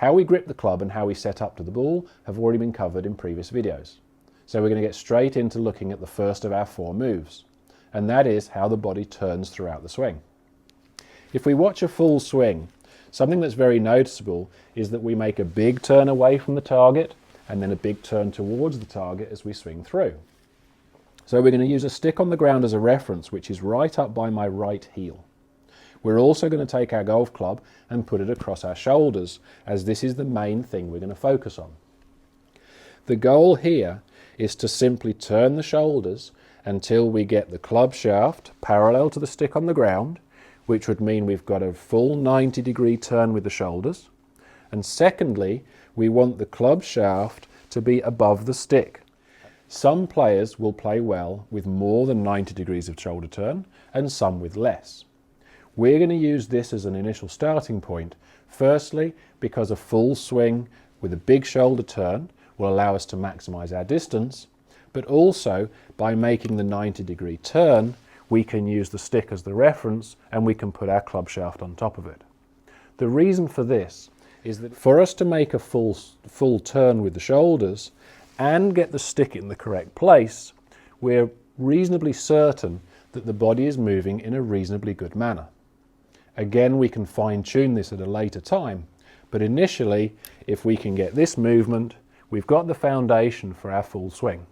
How we grip the club and how we set up to the ball have already been covered in previous videos. So we're going to get straight into looking at the first of our 4 moves, and that is how the body turns throughout the swing. If we watch a full swing, something that's very noticeable is that we make a big turn away from the target and then a big turn towards the target as we swing through. So we're going to use a stick on the ground as a reference, which is right up by my right heel. We're also going to take our golf club and put it across our shoulders, as this is the main thing we're going to focus on. The goal here is to simply turn the shoulders until we get the club shaft parallel to the stick on the ground, which would mean we've got a full 90-degree turn with the shoulders. And secondly, we want the club shaft to be above the stick. Some players will play well with more than 90 degrees of shoulder turn and some with less. We're going to use this as an initial starting point, firstly because a full swing with a big shoulder turn will allow us to maximize our distance, but also by making the 90-degree turn, we can use the stick as the reference and we can put our club shaft on top of it. The reason for this is that for us to make a full turn with the shoulders and get the stick in the correct place, we're reasonably certain that the body is moving in a reasonably good manner. Again, we can fine-tune this at a later time, but initially, if we can get this movement, we've got the foundation for our full swing.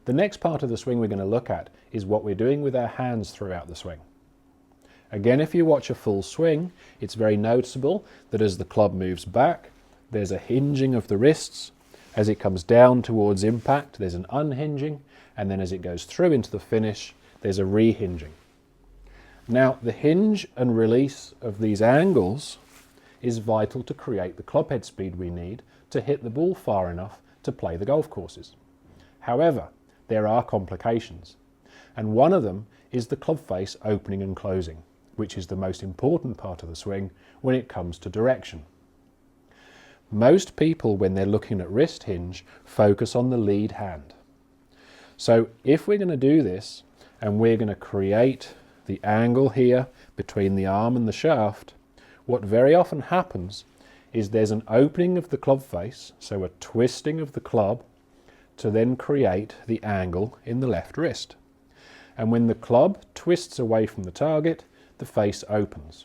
The next part of the swing we're going to look at is what we're doing with our hands throughout the swing. Again, if you watch a full swing, it's very noticeable that as the club moves back, there's a hinging of the wrists. As it comes down towards impact, there's an unhinging, and then as it goes through into the finish, there's a rehinging. Now, the hinge and release of these angles is vital to create the club head speed we need to hit the ball far enough to play the golf courses. However, there are complications, and one of them is the club face opening and closing, which is the most important part of the swing when it comes to direction. Most people, when they're looking at wrist hinge, focus on the lead hand. So if we're going to do this, and we're going to create the angle here between the arm and the shaft, what very often happens is there's an opening of the club face, so a twisting of the club, to then create the angle in the left wrist. And when the club twists away from the target, the face opens.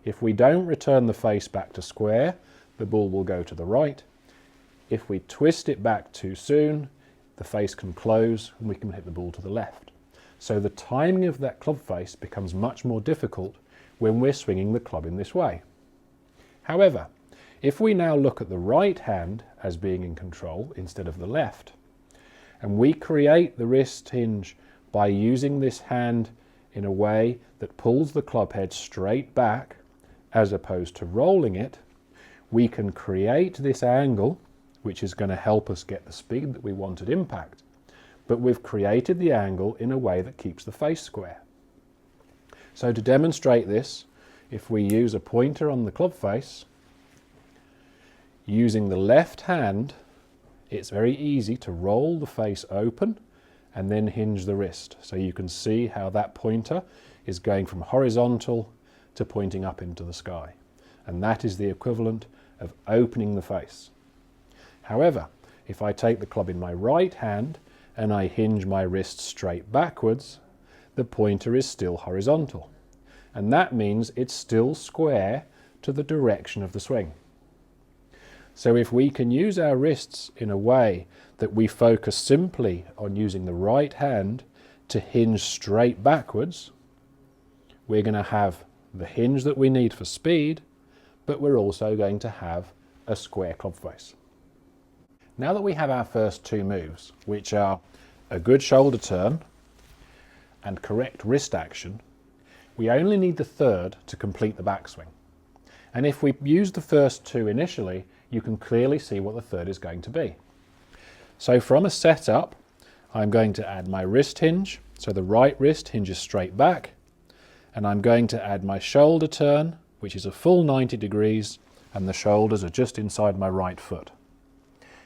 If we don't return the face back to square, the ball will go to the right. If we twist it back too soon, the face can close and we can hit the ball to the left. So the timing of that club face becomes much more difficult when we're swinging the club in this way. However, if we now look at the right hand as being in control instead of the left, and we create the wrist hinge by using this hand in a way that pulls the club head straight back as opposed to rolling it, we can create this angle, which is going to help us get the speed that we want at impact. But we've created the angle in a way that keeps the face square. So to demonstrate this, if we use a pointer on the club face, using the left hand, it's very easy to roll the face open and then hinge the wrist. So you can see how that pointer is going from horizontal to pointing up into the sky. And that is the equivalent of opening the face. However, if I take the club in my right hand and I hinge my wrist straight backwards, the pointer is still horizontal. And that means it's still square to the direction of the swing. So if we can use our wrists in a way that we focus simply on using the right hand to hinge straight backwards, we're going to have the hinge that we need for speed, but we're also going to have a square club face. Now that we have our first 2 moves, which are a good shoulder turn and correct wrist action, we only need the third to complete the backswing. And if we use the first 2 initially, you can clearly see what the third is going to be. So from a setup, I'm going to add my wrist hinge, so the right wrist hinges straight back, and I'm going to add my shoulder turn, which is a full 90 degrees, and the shoulders are just inside my right foot.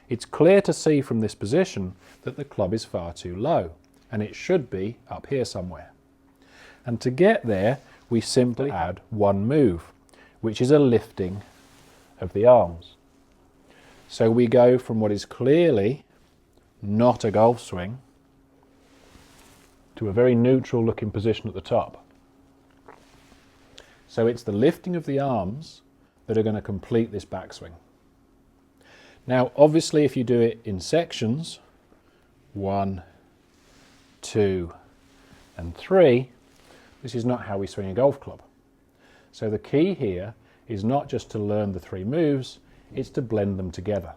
It's clear to see from this position that the club is far too low, and it should be up here somewhere. And to get there, we simply add one move, which is a lifting of the arms. So we go from what is clearly not a golf swing to a very neutral looking position at the top. So it's the lifting of the arms that are going to complete this backswing. Now obviously if you do it in sections, 1, 2 and 3, this is not how we swing a golf club. So the key here is not just to learn the 3 moves, it's to blend them together.